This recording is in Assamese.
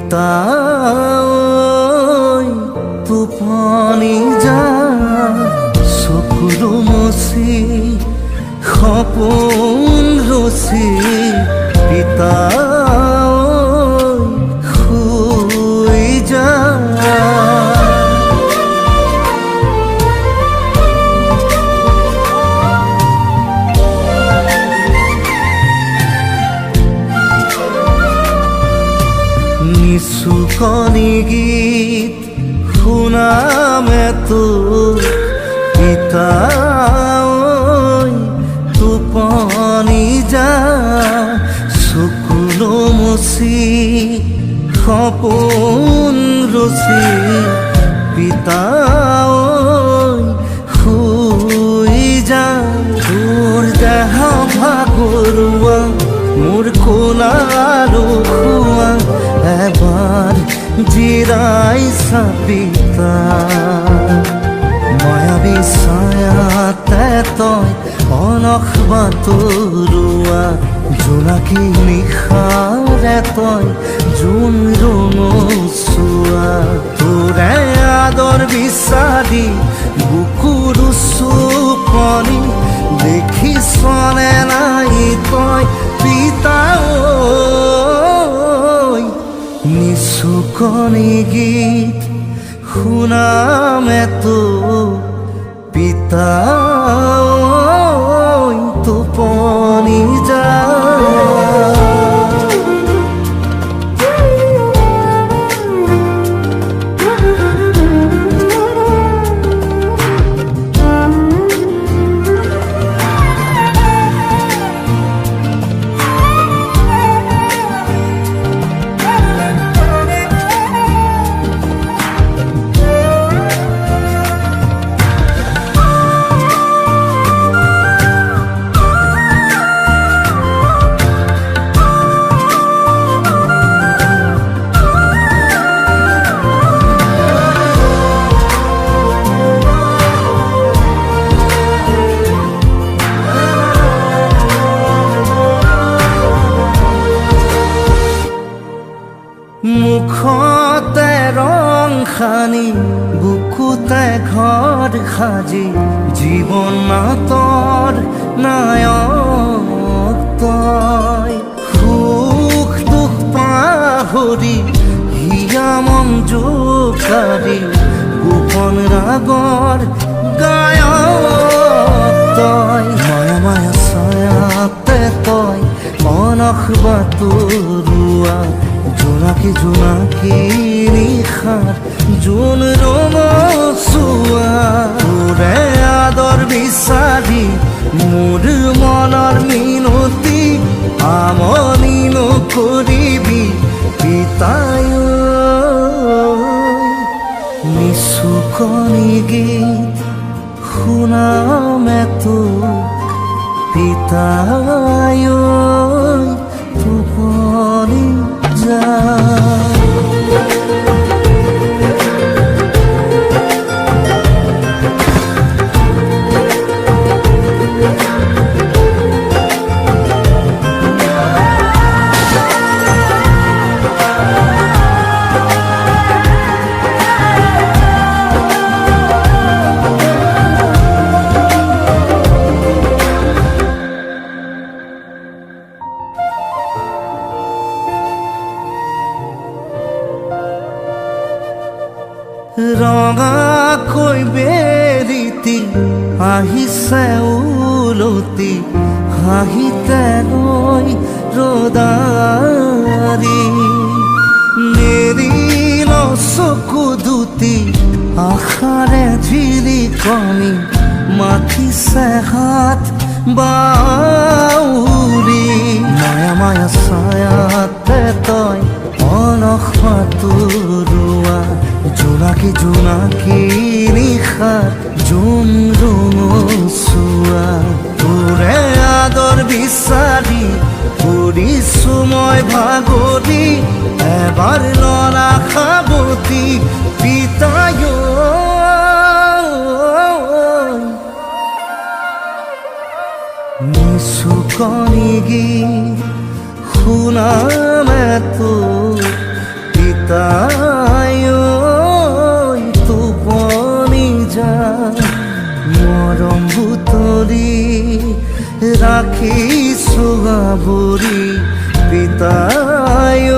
পিতা টোপনি যা চকুলো মচি সপোন ৰচি পিতা শুই যা নিচুকনি গীত শুনামে তোক পিতা টোপনি যা চকুলো মচি সপোন ৰচি পিতা শুই যা তোৰ দেহ ভাগৰুৱা মোৰ কোলাৰো খোৱা এবাৰ জিৰাই চাপিতা মায়াবী ছায়াতে তই অলস বাতৰুৱা জোনাকী নিশাৰে তই জোন ৰঙচুৱা তোৰে আদৰ বিচাৰি বুকুৰ চুপনি দেখিছনে নাই তই পিতা নিচুকনি গীত শুনামে তোক পিতা টোপনি যা মুখতে ৰং সানি বুকুতে ঘৰ সাজি জীৱন নাটৰ নায়ক তই সুখ দুখ পাহৰি হিয়া মন জোকাৰি গোপন ৰাগৰ গায়ক তই মায়া মায়া ছায়াতে তই অলস বাতৰুৱা জোনাকী জোনাকী নিশাৰ জোন ৰঙচুৱা তোৰে আদৰ বিচাৰি মোৰ মনৰ মিনতি আমনি নকৰিবি পিতাই নিচুকনি গীত শুনামে তোক পিতাই টোপনি যা ৰঙাকৈ বেৰিতি আহিছে উলতি হাঁহিতে গৈ ৰদাৰি নেৰিল চকু দুটি আশাৰে ঝিলিকনি মাতিছে হাত বাউৰি মায়া মায়া ছায়াতে তই অলস বাতৰুৱা জোনাকী জোনাকী নিশাৰ জোন ৰঙচুৱা তোৰে আদৰ বিচাৰি ফুৰিছো মই ভাগৰি এবাৰ লৰা সাৱতি পিতাই নিচুকনি গীত শুনামে তোক ৰাখিছো আৱৰি পিতায়